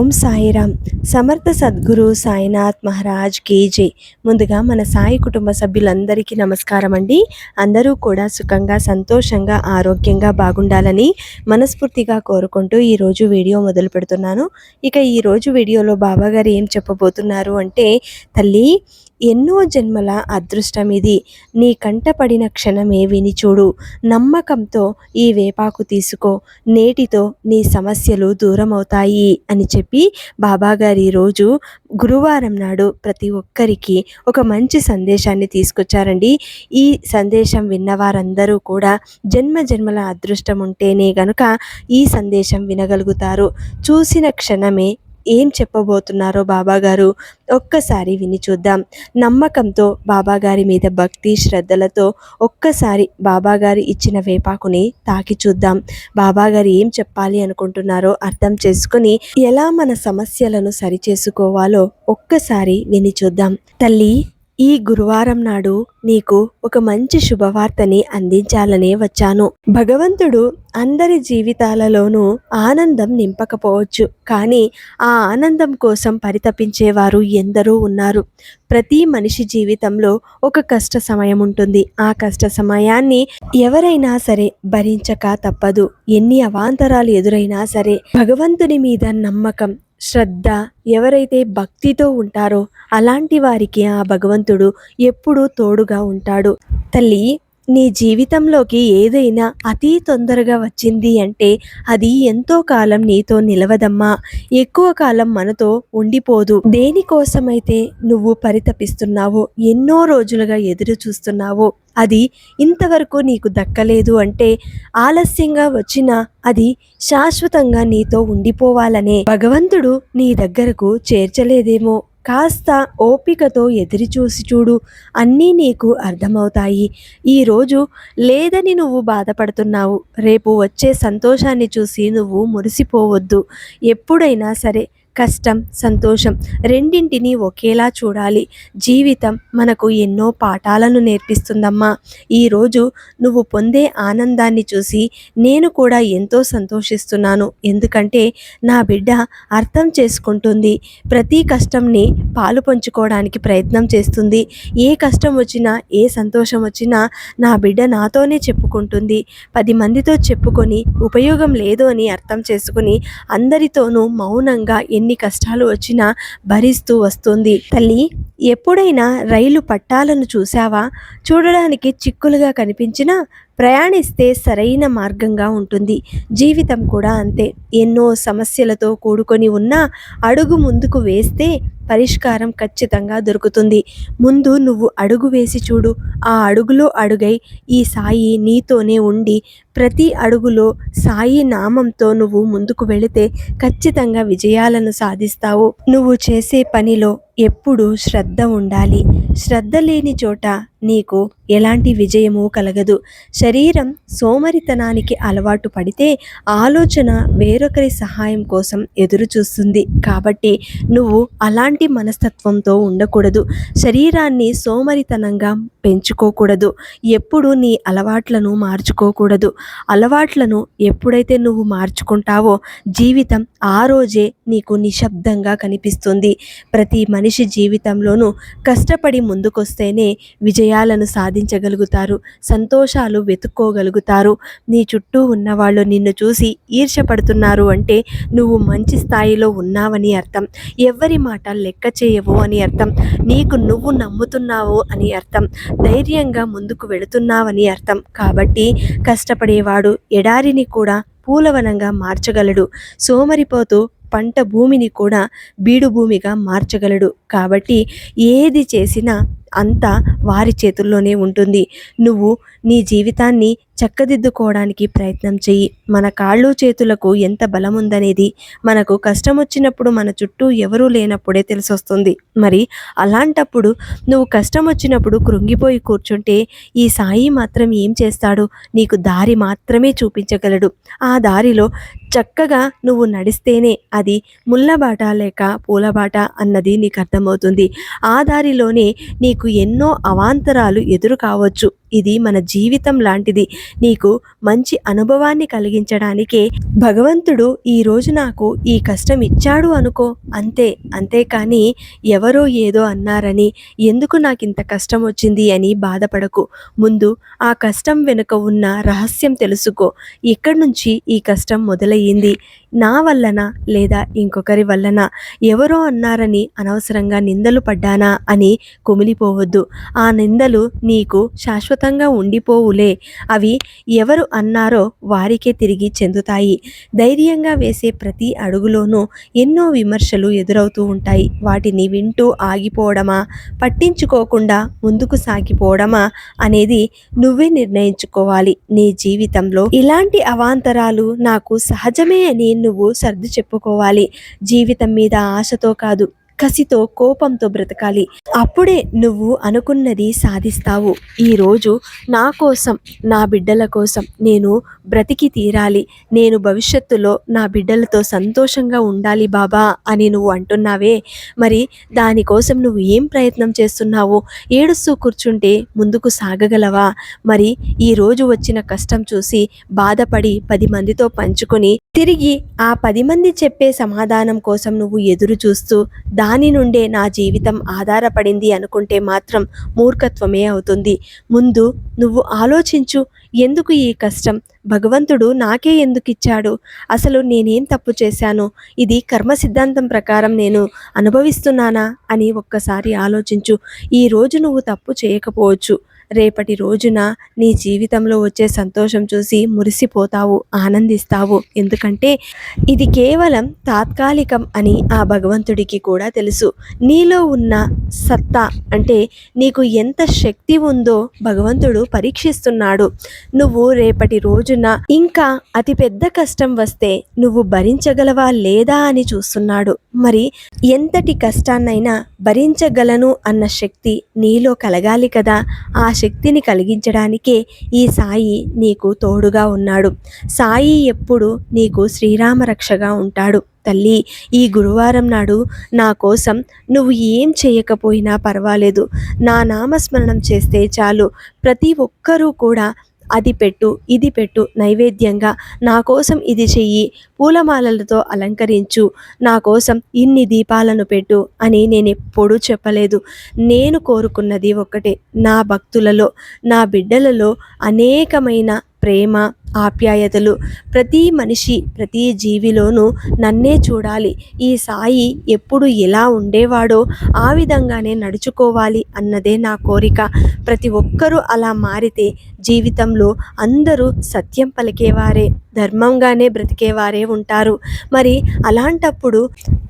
ఓం సాయిరామ్. సమర్థ సద్గురు సాయినాథ్ మహారాజ్ కీ జై. ముందుగా మన సాయి కుటుంబ సభ్యులందరికీ నమస్కారం అండి. అందరూ కూడా సుఖంగా, సంతోషంగా, ఆరోగ్యంగా బాగుండాలని మనస్ఫూర్తిగా కోరుకుంటూ ఈరోజు వీడియో మొదలు పెడుతున్నాను. ఇక ఈరోజు వీడియోలో బాబాగారు ఏం చెప్పబోతున్నారు అంటే, తల్లి, ఎన్నో జన్మల అదృష్టం ఇది. నీ కంట పడిన క్షణమే విని చూడు. నమ్మకంతో ఈ వేపాకు తీసుకో. నేటితో నీ సమస్యలు దూరం అవుతాయి అని చెప్పి బాబాగారు ఈరోజు గురువారం నాడు ప్రతి ఒక్కరికి ఒక మంచి సందేశాన్ని తీసుకొచ్చారండి. ఈ సందేశం విన్నవారందరూ కూడా జన్మ జన్మల అదృష్టం ఉంటేనే గనుక ఈ సందేశం వినగలుగుతారు. చూసిన క్షణమే ఏం చెప్పబోతున్నారో బాబాగారు ఒక్కసారి విని చూద్దాం. నమ్మకంతో బాబాగారి మీద భక్తి శ్రద్ధలతో ఒక్కసారి బాబాగారు ఇచ్చిన వేపాకుని తాకి చూద్దాం. బాబాగారు ఏం చెప్పాలి అనుకుంటున్నారో అర్థం చేసుకుని ఎలా మన సమస్యలను సరిచేసుకోవాలో ఒక్కసారి విని చూద్దాం. తల్లి, ఈ గురువారం నాడు నీకు ఒక మంచి శుభవార్తని అందించాలనే వచ్చాను. భగవంతుడు అందరి జీవితాలలోనూ ఆనందం నింపకపోవచ్చు, కానీ ఆ ఆనందం కోసం పరితపించేవారు ఎందరో ఉన్నారు. ప్రతి మనిషి జీవితంలో ఒక కష్ట సమయం ఉంటుంది. ఆ కష్ట సమయాన్ని ఎవరైనా సరే భరించక తప్పదు. ఎన్ని అవాంతరాలు ఎదురైనా సరే భగవంతుని మీద నమ్మకం, శ్రద్ధ ఎవరైతే భక్తితో ఉంటారో అలాంటి వారికి ఆ భగవంతుడు ఎప్పుడూ తోడుగా ఉంటాడు. తల్లి, నీ జీవితంలోకి ఏదైనా అతి తొందరగా వచ్చింది అంటే అది ఎంతో కాలం నీతో నిలవదమ్మా. ఎక్కువ కాలం మనతో ఉండిపోదు. దేనికోసమైతే నువ్వు పరితపిస్తున్నావో, ఎన్నో రోజులుగా ఎదురు చూస్తున్నావో, అది ఇంతవరకు నీకు దక్కలేదు అంటే ఆలస్యంగా వచ్చినా అది శాశ్వతంగా నీతో ఉండిపోవాలనే భగవంతుడు నీ దగ్గరకు చేర్చలేదేమో. కాస్త ఓపికతో ఎదురు చూసి చూడు, అన్నీ నీకు అర్థమవుతాయి. ఈరోజు లేదని నువ్వు బాధపడుతున్నావు, రేపు వచ్చే సంతోషాన్ని చూసి నువ్వు మురిసిపోవద్దు. ఎప్పుడైనా సరే కష్టం, సంతోషం రెండింటినీ ఒకేలా చూడాలి. జీవితం మనకు ఎన్నో పాఠాలను నేర్పిస్తుందమ్మా. ఈరోజు నువ్వు పొందే ఆనందాన్ని చూసి నేను కూడా ఎంతో సంతోషిస్తున్నాను. ఎందుకంటే నా బిడ్డ అర్థం చేసుకుంటుంది. ప్రతి కష్టంని పాలు పంచుకోవడానికి ప్రయత్నం చేస్తుంది. ఏ కష్టం వచ్చినా, ఏ సంతోషం వచ్చినా నా బిడ్డ నాతోనే చెప్పుకుంటుంది. 10 మందితో చెప్పుకొని ఉపయోగం లేదు అని అర్థం చేసుకుని అందరితోనూ మౌనంగా ఎన్ని కష్టాలు వచ్చినా భరిస్తూ వస్తుంది. తల్లి, ఎప్పుడైనా రైలు పట్టాలను చూసావా? చూడడానికి చిక్కులుగా కనిపించినా ప్రయాణిస్తే సరైన మార్గంగా ఉంటుంది. జీవితం కూడా అంతే. ఎన్నో సమస్యలతో కూడుకొని ఉన్నా అడుగు ముందుకు వేస్తే పరిష్కారం ఖచ్చితంగా దొరుకుతుంది. ముందు నువ్వు అడుగు వేసి చూడు. ఆ అడుగులో అడుగై ఈ సాయి నీతోనే ఉండి ప్రతి అడుగులో సాయి నామంతో నువ్వు ముందుకు వెళితే ఖచ్చితంగా విజయాలను సాధిస్తావు. నువ్వు చేసే పనిలో ఎప్పుడూ శ్రద్ధ ఉండాలి. శ్రద్ధ లేని చోట నీకు ఎలాంటి విజయము కలగదు. శరీరం సోమరితనానికి అలవాటు పడితే ఆలోచన వేరొకరి సహాయం కోసం ఎదురు చూస్తుంది. కాబట్టి నువ్వు అలాంటి మనస్తత్వంతో ఉండకూడదు. శరీరాన్ని సోమరితనంగా పెంచుకోకూడదు. ఎప్పుడు నీ అలవాట్లను మార్చుకోకూడదు. అలవాట్లను ఎప్పుడైతే నువ్వు మార్చుకుంటావో జీవితం ఆ రోజే నీకు నిశ్శబ్దంగా కనిపిస్తుంది. ప్రతి మనిషి జీవితంలోనూ కష్టపడి ముందుకొస్తేనే విజయాలను సాధించగలుగుతారు, సంతోషాలు వెతుక్కోగలుగుతారు. నీ చుట్టూ ఉన్నవాళ్ళు నిన్ను చూసి ఈర్ష్యపడుతున్నారు అంటే నువ్వు మంచి స్థాయిలో ఉన్నావని అర్థం. ఎవ్వరి మాట లెక్క చేయవు అని అర్థం. నీకు నువ్వు నమ్ముతున్నావు అని అర్థం. ధైర్యంగా ముందుకు వెళుతున్నావని అర్థం. కాబట్టి కష్టపడేవాడు ఎడారిని కూడా పూలవనంగా మార్చగలడు. సోమరిపోతూ పంట భూమిని కూడా బీడు భూమిగా మార్చగలడు. కాబట్టి ఏది చేసినా అంతా వారి చేతుల్లోనే ఉంటుంది. నువ్వు నీ జీవితాన్ని చక్కదిద్దుకోవడానికి ప్రయత్నం చెయ్యి. మన కాళ్ళు చేతులకు ఎంత బలం ఉందనేది మనకు కష్టం వచ్చినప్పుడు, మన చుట్టూ ఎవరూ లేనప్పుడే తెలిసొస్తుంది. మరి అలాంటప్పుడు నువ్వు కష్టం వచ్చినప్పుడు కృంగిపోయి కూర్చుంటే ఈ సాయి మాత్రం ఏం చేస్తాడు? నీకు దారి మాత్రమే చూపించగలడు. ఆ దారిలో చక్కగా నువ్వు నడిస్తేనే అది ముళ్ళబాట లేక పూలబాట అన్నది నీకు అర్థమవుతుంది. ఆ దారిలోనే నీకు ఎన్నో అవాంతరాలు ఎదురు కావచ్చు. ఇది మన జీవితం లాంటిది. నీకు మంచి అనుభవాన్ని కలిగించడానికే భగవంతుడు ఈరోజు నాకు ఈ కష్టం ఇచ్చాడు అనుకో, అంతే. అంతేకాని ఎవరో ఏదో అన్నారని, ఎందుకు నాకింత కష్టం వచ్చింది అని బాధపడకు. ముందు ఆ కష్టం వెనుక ఉన్న రహస్యం తెలుసుకో. ఎక్కడి నుంచి ఈ కష్టం మొదలయ్యింది? నా వల్లనా లేదా ఇంకొకరి వల్లనా? ఎవరో అన్నారని అనవసరంగా నిందలు పడ్డానా అని కుమిలిపోవద్దు. ఆ నిందలు నీకు శాశ్వతంగా ఉండిపోవులే. అవి ఎవరు అన్నారో వారికే తిరిగి చెందుతాయి. ధైర్యంగా వేసే ప్రతి అడుగులోనూ ఎన్నో విమర్శలు ఎదురవుతూ ఉంటాయి. వాటిని వింటూ ఆగిపోవడమా, పట్టించుకోకుండా ముందుకు సాగిపోవడమా అనేది నువ్వే నిర్ణయించుకోవాలి. నీ జీవితంలో ఇలాంటి అవాంతరాలు నాకు సహజమే అని నువ్వు సర్ది చెప్పుకోవాలి. జీవితం మీద ఆశతో కాదు, కసితో, కోపంతో బ్రతకాలి. అప్పుడే నువ్వు అనుకున్నది సాధిస్తావు. ఈరోజు నా కోసం, నా బిడ్డల కోసం నేను బ్రతికి తీరాలి. నేను భవిష్యత్తులో నా బిడ్డలతో సంతోషంగా ఉండాలి బాబా అని నువ్వు అంటున్నావే, మరి దానికోసం నువ్వు ఏం ప్రయత్నం చేస్తున్నావు? ఏడుస్తూ కూర్చుంటే ముందుకు సాగగలవా? మరి ఈరోజు వచ్చిన కష్టం చూసి బాధపడి 10 మందితో పంచుకొని తిరిగి ఆ 10 మంది చెప్పే సమాధానం కోసం నువ్వు ఎదురు చూస్తూ దాని నుండే నా జీవితం ఆధారపడింది అనుకుంటే మాత్రం మూర్ఖత్వమే అవుతుంది. ముందు నువ్వు ఆలోచించు. ఎందుకు ఈ కష్టం? భగవంతుడు నాకే ఎందుకు ఇచ్చాడు? అసలు నేనేం తప్పు చేశాను? ఇది కర్మ సిద్ధాంతం ప్రకారం నేను అనుభవిస్తున్నానా అని ఒక్కసారి ఆలోచించు. ఈరోజు నువ్వు తప్పు చేయకపోవచ్చు, రేపటి రోజున నీ జీవితంలో వచ్చే సంతోషం చూసి మురిసిపోతావు, ఆనందిస్తావు. ఎందుకంటే ఇది కేవలం తాత్కాలికం అని ఆ భగవంతుడికి కూడా తెలుసు. నీలో ఉన్న సత్తా అంటే నీకు ఎంత శక్తి ఉందో భగవంతుడు పరీక్షిస్తున్నాడు. నువ్వు రేపటి రోజున ఇంకా అతిపెద్ద కష్టం వస్తే నువ్వు భరించగలవా లేదా అని చూస్తున్నాడు. మరి ఎంతటి కష్టాన్నైనా భరించగలను అన్న శక్తి నీలో కలగాలి కదా. ఆ శక్తిని కలిగించడానికే ఈ సాయి నీకు తోడుగా ఉన్నాడు. సాయి ఎప్పుడు నీకు శ్రీరామ రక్షగా ఉంటాడు. తల్లి, ఈ గురువారం నాడు నా కోసం నువ్వు ఏం చేయకపోయినా పర్వాలేదు, నా నామస్మరణం చేస్తే చాలు. ప్రతి ఒక్కరూ కూడా అది పెట్టు, ఇది పెట్టు, నైవేద్యంగా నా కోసం ఇది చెయ్యి, పూలమాలలతో అలంకరించు, నా కోసం ఇన్ని దీపాలను పెట్టు అని నేను ఎప్పుడూ చెప్పలేదు. నేను కోరుకున్నది ఒక్కటే, నా భక్తులలో, నా బిడ్డలలో అనేకమైన ప్రేమ, ఆప్యాయతలు. ప్రతి మనిషి, ప్రతి జీవిలోనూ నన్నే చూడాలి. ఈ సాయి ఎప్పుడు ఎలా ఉండేవాడో ఆ విధంగానే నడుచుకోవాలి అన్నదే నా కోరిక. ప్రతి ఒక్కరూ అలా మారితే జీవితంలో అందరూ సత్యం పలికేవారే, ధర్మంగానే బ్రతికేవారే ఉంటారు. మరి అలాంటప్పుడు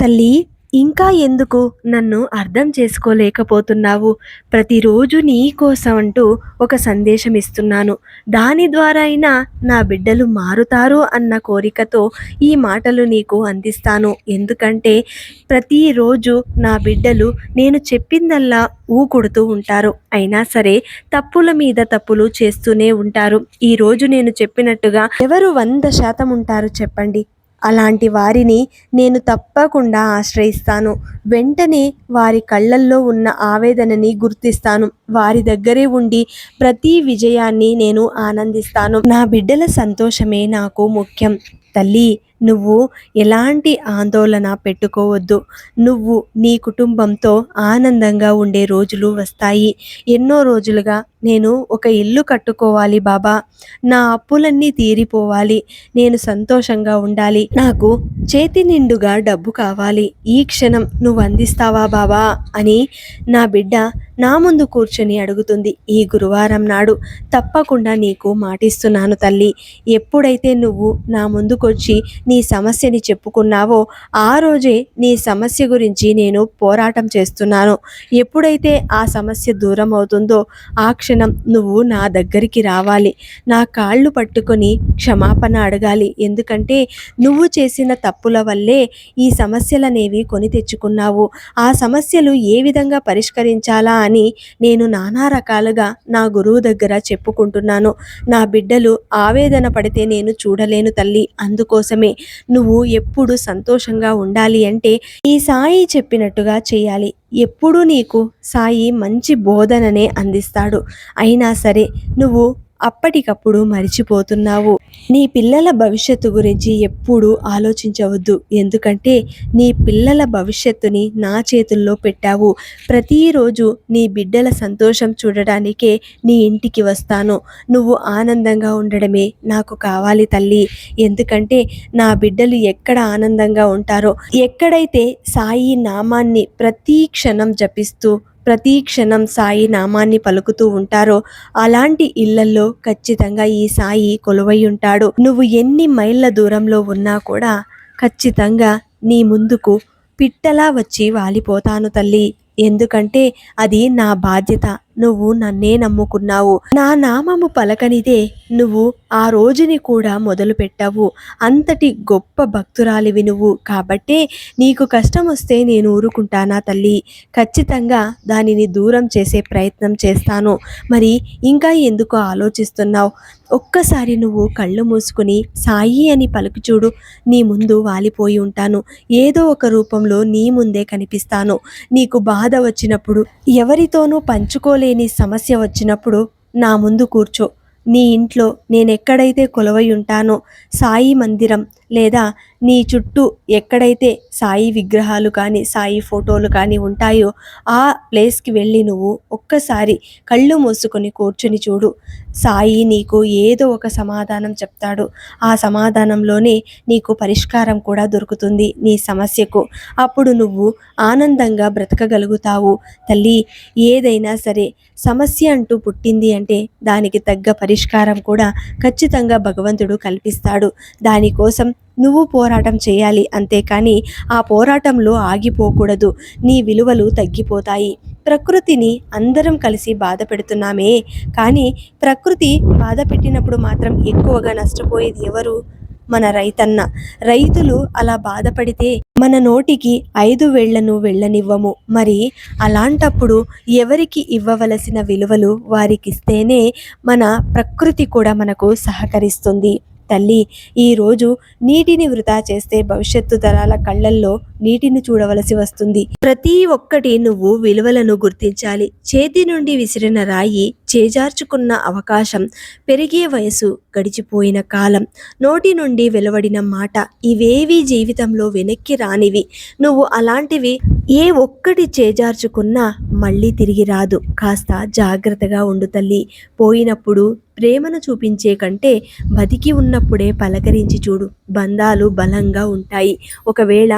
తల్లి, ఇంకా ఎందుకు నన్ను అర్థం చేసుకోలేకపోతున్నావు? ప్రతిరోజు నీ కోసం అంటూ ఒక సందేశం ఇస్తున్నాను. దాని ద్వారా అయినా నా బిడ్డలు మారుతారు అన్న కోరికతో ఈ మాటలు నీకు అందిస్తాను. ఎందుకంటే ప్రతిరోజు నా బిడ్డలు నేను చెప్పిందల్లా ఊకొడుతూ ఉంటారు. అయినా సరే తప్పుల మీద తప్పులు చేస్తూనే ఉంటారు. ఈరోజు నేను చెప్పినట్టుగా ఎవరు 100% ఉంటారు చెప్పండి? అలాంటి వారిని నేను తప్పకుండా ఆశ్రయిస్తాను. వెంటనే వారి కళ్ళల్లో ఉన్న ఆవేదనని గుర్తిస్తాను. వారి దగ్గరే ఉండి ప్రతి విజయాన్ని నేను ఆనందిస్తాను. నా బిడ్డల సంతోషమే నాకు ముఖ్యం. తల్లి, నువ్వు ఎలాంటి ఆందోళన పెట్టుకోవద్దు. నువ్వు నీ కుటుంబంతో ఆనందంగా ఉండే రోజులు వస్తాయి. ఎన్నో రోజులుగా నేను ఒక ఇల్లు కట్టుకోవాలి బాబా, నా అప్పులన్నీ తీరిపోవాలి, నేను సంతోషంగా ఉండాలి, నాకు చేతి నిండుగా డబ్బు కావాలి, ఈ క్షణం నువ్వు అందిస్తావా బాబా అని నా బిడ్డ నా ముందు కూర్చొని అడుగుతుంది. ఈ గురువారం నాడు తప్పకుండా నీకు మాటిస్తున్నాను తల్లి. ఎప్పుడైతే నువ్వు నా ముందుకొచ్చి నీ సమస్యని చెప్పుకున్నావో ఆ రోజే నీ సమస్య గురించి నేను పోరాటం చేస్తున్నాను. ఎప్పుడైతే ఆ సమస్య దూరం అవుతుందో ఆ క్షణం నువ్వు నా దగ్గరికి రావాలి, నా కాళ్ళు పట్టుకొని క్షమాపణ అడగాలి. ఎందుకంటే నువ్వు చేసిన తప్పుల వల్లే ఈ సమస్యలనేవి కొని తెచ్చుకున్నావు. ఆ సమస్యలు ఏ విధంగా పరిష్కరించాలా కానీ నేను నానా రకాలుగా నా గురువు దగ్గర చెప్పుకుంటున్నాను. నా బిడ్డలు ఆవేదన పడితే నేను చూడలేను తల్లి. అందుకోసమే నువ్వు ఎప్పుడు సంతోషంగా ఉండాలి అంటే ఈ సాయి చెప్పినట్టుగా చేయాలి. ఎప్పుడూ నీకు సాయి మంచి బోధననే అందిస్తాడు. అయినా సరే నువ్వు అప్పటికప్పుడు మరిచిపోతున్నావు. నీ పిల్లల భవిష్యత్తు గురించి ఎప్పుడూ ఆలోచించవద్దు. ఎందుకంటే నీ పిల్లల భవిష్యత్తుని నా చేతుల్లో పెట్టావు. ప్రతిరోజు నీ బిడ్డల సంతోషం చూడడానికే నీ ఇంటికి వస్తాను. నువ్వు ఆనందంగా ఉండడమే నాకు కావాలి తల్లి. ఎందుకంటే నా బిడ్డలు ఎక్కడ ఆనందంగా ఉంటారో, ఎక్కడైతే సాయి నామాన్ని ప్రతి క్షణం జపిస్తూ ప్రతి క్షణం సాయి నామాన్ని పలుకుతూ ఉంటారో అలాంటి ఇళ్లల్లో ఖచ్చితంగా ఈ సాయి కొలువై ఉంటాడు. నువ్వు ఎన్ని మైళ్ళ దూరంలో ఉన్నా కూడా ఖచ్చితంగా నీ ముందుకు పిట్టలా వచ్చి వాలిపోతాను తల్లి. ఎందుకంటే అది నా బాధ్యత. నువ్వు నన్నే నమ్ముకున్నావు. నా నామము పలకనిదే నువ్వు ఆ రోజుని కూడా మొదలు పెట్టావు. అంతటి గొప్ప భక్తురాలివి నువ్వు. కాబట్టే నీకు కష్టం వస్తే నేను ఊరుకుంటానా తల్లి? ఖచ్చితంగా దానిని దూరం చేసే ప్రయత్నం చేస్తాను. మరి ఇంకా ఎందుకు ఆలోచిస్తున్నావు? ఒక్కసారి నువ్వు కళ్ళు మూసుకుని సాయి అని పలుకు చూడు. నీ ముందు వాలిపోయి ఉంటాను. ఏదో ఒక రూపంలో నీ ముందే కనిపిస్తాను. నీకు బాధ వచ్చినప్పుడు, ఎవరితోనూ పంచుకోలేని సమస్య వచ్చినప్పుడు నా ముందు కూర్చో. నీ ఇంట్లో నేనెక్కడైతే కొలువై ఉంటానో సాయి మందిరం లేదా నీ చుట్టూ ఎక్కడైతే సాయి విగ్రహాలు కానీ సాయి ఫోటోలు కానీ ఉంటాయో ఆ ప్లేస్కి వెళ్ళి నువ్వు ఒక్కసారి కళ్ళు మూసుకొని కూర్చుని చూడు. సాయి నీకు ఏదో ఒక సమాధానం చెప్తాడు. ఆ సమాధానంలోనే నీకు పరిష్కారం కూడా దొరుకుతుంది నీ సమస్యకు. అప్పుడు నువ్వు ఆనందంగా బ్రతకగలుగుతావు తల్లి. ఏదైనా సరే సమస్య అంటూ పుట్టింది అంటే దానికి తగ్గ పరిష్కారం కూడా ఖచ్చితంగా భగవంతుడు కల్పిస్తాడు. దానికోసం నువ్వు పోరాటం చేయాలి. అంతేకాని ఆ పోరాటంలో ఆగిపోకూడదు. నీ విలువలు తగ్గిపోతాయి. ప్రకృతిని అందరం కలిసి బాధ పెడుతున్నామే, కానీ ప్రకృతి బాధ పెట్టినప్పుడు మాత్రం ఎక్కువగా నష్టపోయేది ఎవరు? మన రైతన్న. రైతులు అలా బాధపడితే మన నోటికి 5 వేళ్లను వెళ్ళనివ్వము. మరి అలాంటప్పుడు ఎవరికి ఇవ్వవలసిన విలువలు వారికిస్తేనే మన ప్రకృతి కూడా మనకు సహకరిస్తుంది. తల్లి, ఈరోజు నీటిని వృధా చేస్తే భవిష్యత్తు తరాల కళ్ళల్లో నీటిని చూడవలసి వస్తుంది. ప్రతి ఒక్కటి నువ్వు విలువలను గుర్తించాలి. చేతి నుండి విసిరిన రాయి, చేజార్చుకున్న అవకాశం, పెరిగే వయసు, గడిచిపోయిన కాలం, నోటి నుండి వెలువడిన మాట ఇవేవి జీవితంలో వెనక్కి రానివి. నువ్వు అలాంటివి ఏ ఒక్కటి చేజార్చుకున్నా మళ్ళీ తిరిగి రాదు. కాస్త జాగ్రత్తగా ఉండు తల్లి. పోయినప్పుడు ప్రేమను చూపించే కంటే బతికి ఉన్నప్పుడే పలకరించి చూడు. బంధాలు బలంగా ఉంటాయి. ఒకవేళ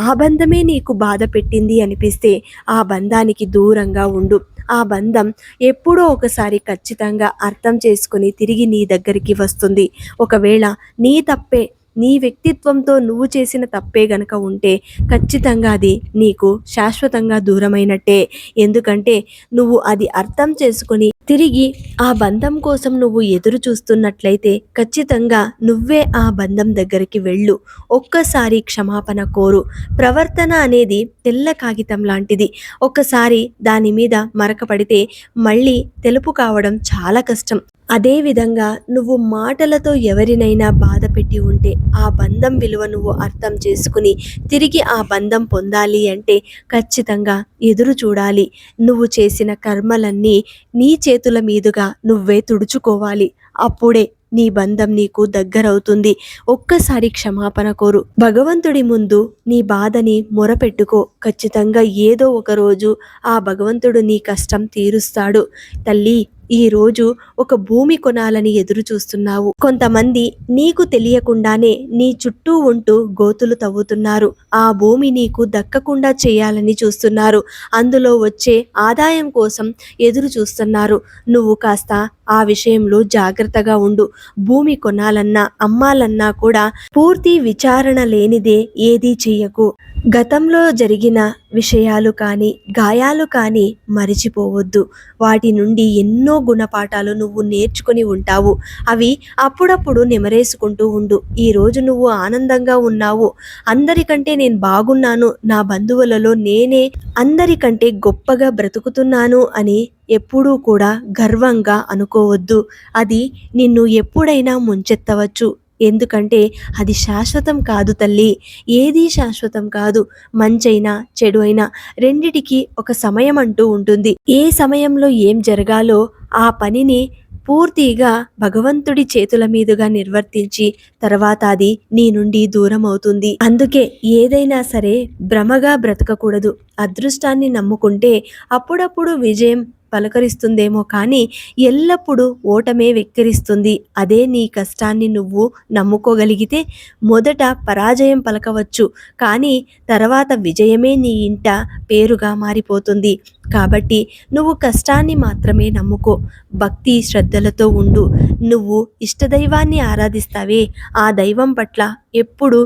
ఆ బంధమే నీకు బాధ పెట్టింది అనిపిస్తే ఆ బంధానికి దూరంగా ఉండు. ఆ బంధం ఎప్పుడో ఒకసారి ఖచ్చితంగా అర్థం చేసుకుని తిరిగి నీ దగ్గరికి వస్తుంది. ఒకవేళ నీ తప్పే, నీ వ్యక్తిత్వంతో నువ్వు చేసిన తప్పే గనక ఉంటే ఖచ్చితంగా అది నీకు శాశ్వతంగా దూరమైనట్టే. ఎందుకంటే నువ్వు అది అర్థం చేసుకుని తిరిగి ఆ బంధం కోసం నువ్వు ఎదురు చూస్తున్నట్లయితే ఖచ్చితంగా నువ్వే ఆ బంధం దగ్గరికి వెళ్ళు. ఒక్కసారి క్షమాపణ కోరు. ప్రవర్తన అనేది తెల్ల కాగితం లాంటిది. ఒక్కసారి దాని మీద మరక పడితే మళ్ళీ తెలుపు కావడం చాలా కష్టం. అదేవిధంగా నువ్వు మాటలతో ఎవరినైనా బాధ పెట్టి ఉంటే ఆ బంధం విలువ నువ్వు అర్థం చేసుకుని తిరిగి ఆ బంధం పొందాలి అంటే ఖచ్చితంగా ఎదురు చూడాలి. నువ్వు చేసిన కర్మలన్నీ నీ చేతుల మీదుగా నువ్వే తుడుచుకోవాలి. అప్పుడే నీ బంధం నీకు దగ్గరవుతుంది. ఒక్కసారి క్షమాపణ కోరు. భగవంతుడి ముందు నీ బాధని మొరపెట్టుకో. ఖచ్చితంగా ఏదో ఒక రోజు ఆ భగవంతుడు నీ కష్టం తీరుస్తాడు. తల్లి, ఈ రోజు ఒక భూమి కొనాలని ఎదురు చూస్తున్నావు. కొంతమంది నీకు తెలియకుండానే నీ చుట్టూ ఉంటూ గోతులు తవ్వుతున్నారు. ఆ భూమి నీకు దక్కకుండా చేయాలని చూస్తున్నారు. అందులో వచ్చే ఆదాయం కోసం ఎదురు చూస్తున్నారు. నువ్వు కాస్త ఆ విషయంలో జాగ్రత్తగా ఉండు. భూమి కొనాలన్నా అమ్మాలన్నా కూడా పూర్తి విచారణ లేనిదే ఏదీ చెయ్యకు. గతంలో జరిగిన విషయాలు కానీ గాయాలు కానీ మరిచిపోవద్దు. వాటి నుండి ఎన్నో గుణపాఠాలు నువ్వు నేర్చుకుని ఉంటావు. అవి అప్పుడప్పుడు నెమరేసుకుంటూ ఉండు. ఈరోజు నువ్వు ఆనందంగా ఉన్నావు, అందరికంటే నేను బాగున్నాను, నా బంధువులలో నేనే అందరికంటే గొప్పగా బ్రతుకుతున్నాను అని ఎప్పుడూ కూడా గర్వంగా అనుకోవద్దు. అది నిన్ను ఎప్పుడైనా ముంచెత్తవచ్చు. ఎందుకంటే అది శాశ్వతం కాదు తల్లి. ఏదీ శాశ్వతం కాదు. మంచైనా చెడు అయినా రెండిటికి ఒక సమయం అంటూ ఉంటుంది. ఏ సమయంలో ఏం జరగాలో ఆ పనిని పూర్తిగా భగవంతుడి చేతుల మీదుగా నిర్వర్తించి తర్వాత అది నీ నుండి దూరం అవుతుంది. అందుకే ఏదైనా సరే భ్రమగా బ్రతకకూడదు. అదృష్టాన్ని నమ్ముకుంటే అప్పుడప్పుడు విజయం పలకరిస్తుందేమో కానీ ఎల్లప్పుడూ ఓటమే వెక్కిరిస్తుంది. అదే నీ కష్టాన్ని నువ్వు నమ్ముకోగలిగితే మొదట పరాజయం పలకవచ్చు, కానీ తర్వాత విజయమే నీ ఇంట పేరుగా మారిపోతుంది. కాబట్టి నువ్వు కష్టాన్ని మాత్రమే నమ్ముకో. భక్తి శ్రద్ధలతో ఉండు. నువ్వు ఇష్టదైవాన్ని ఆరాధిస్తావే, ఆ దైవం పట్ల ఎప్పుడు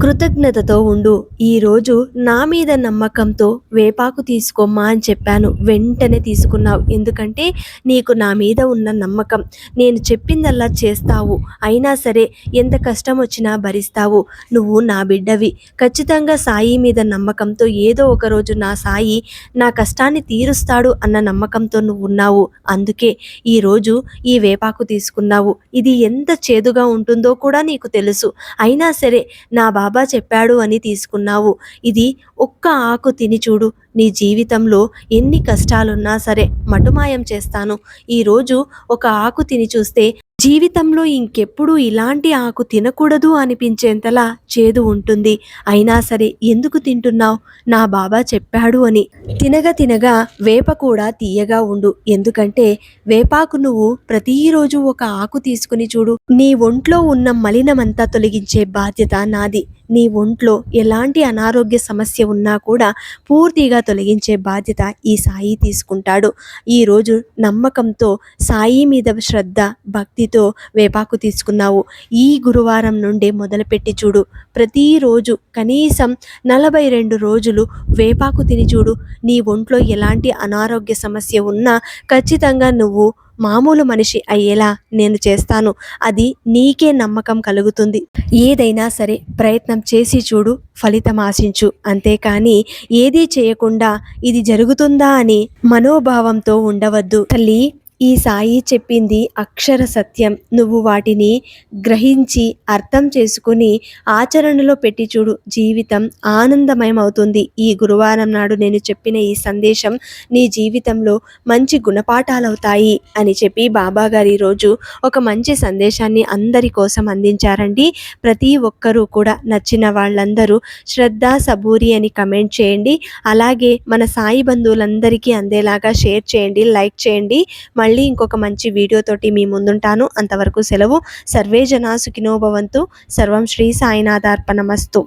కృతజ్ఞతతో ఉండు. ఈరోజు నా మీద నమ్మకంతో వేపాకు తీసుకోమ్మా అని చెప్పాను, వెంటనే తీసుకున్నావు. ఎందుకంటే నీకు నా మీద ఉన్న నమ్మకం. నేను చెప్పిందల్లా చేస్తావు, అయినా సరే ఎంత కష్టం వచ్చినా భరిస్తావు. నువ్వు నా బిడ్డవి. ఖచ్చితంగా సాయి మీద నమ్మకంతో ఏదో ఒకరోజు నా సాయి నా కష్టాన్ని తీరుస్తాడు అన్న నమ్మకంతో నువ్వు ఉన్నావు. అందుకే ఈరోజు ఈ వేపాకు తీసుకున్నావు. ఇది ఎంత చేదుగా ఉంటుందో కూడా నీకు తెలుసు, అయినా సరే నా బాబా చెప్పాడు అని తీసుకున్నావు. ఇది ఒక్క ఆకు తిని చూడు. నీ జీవితంలో ఎన్ని కష్టాలున్నా సరే మటుమాయం చేస్తాను. ఈరోజు ఒక ఆకు తిని చూస్తే జీవితంలో ఇంకెప్పుడు ఇలాంటి ఆకు తినకూడదు అనిపించేంతలా చేదు ఉంటుంది. అయినా సరే ఎందుకు తింటున్నావు? నా బాబా చెప్పాడు అని. తినగా తినగా వేప కూడా తీయగా ఉండు. ఎందుకంటే వేపాకు నువ్వు ప్రతిరోజు ఒక ఆకు తీసుకుని చూడు. నీ ఒంట్లో ఉన్న మలినమంతా తొలగించే బాధ్యత నాది. నీ ఒంట్లో ఎలాంటి అనారోగ్య సమస్య ఉన్నా కూడా పూర్తిగా తొలగించే బాధ్యత ఈ సాయి తీసుకుంటాడు. ఈరోజు నమ్మకంతో సాయి మీద శ్రద్ధ భక్తితో వేపాకు తీసుకున్నావు. ఈ గురువారం నుండే మొదలుపెట్టి చూడు. ప్రతిరోజు కనీసం 42 రోజులు వేపాకు తిని చూడు. నీ ఒంట్లో ఎలాంటి అనారోగ్య సమస్య ఉన్నా ఖచ్చితంగా నువ్వు మామూలు మనిషి అయ్యేలా నేను చేస్తాను. అది నీకే నమ్మకం కలుగుతుంది. ఏదైనా సరే ప్రయత్నం చేసి చూడు, ఫలితం ఆశించు. అంతేకాని ఏదీ చేయకుండా ఇది జరుగుతుందా అని మనోభావంతో ఉండవద్దు తల్లి. ఈ సాయి చెప్పింది అక్షర సత్యం. నువ్వు వాటిని గ్రహించి అర్థం చేసుకుని ఆచరణలో పెట్టి చూడు, జీవితం ఆనందమయం అవుతుంది. ఈ గురువారం నాడు నేను చెప్పిన ఈ సందేశం నీ జీవితంలో మంచి గుణపాఠాలు అవుతాయి అని చెప్పి బాబాగారు ఈరోజు ఒక మంచి సందేశాన్ని అందరి కోసం అందించారండి. ప్రతి ఒక్కరూ కూడా నచ్చిన వాళ్ళందరూ శ్రద్ధ సబూరి అని కమెంట్ చేయండి. అలాగే మన సాయి బంధువులందరికీ అందేలాగా షేర్ చేయండి, లైక్ చేయండి. మళ్ళీ ఇంకొక మంచి వీడియోతోటి మీ ముందుంటాను. అంతవరకు సెలవు. సర్వే జనా సుఖినో భవంతు. సర్వం శ్రీ సాయినాథార్పణమస్తు.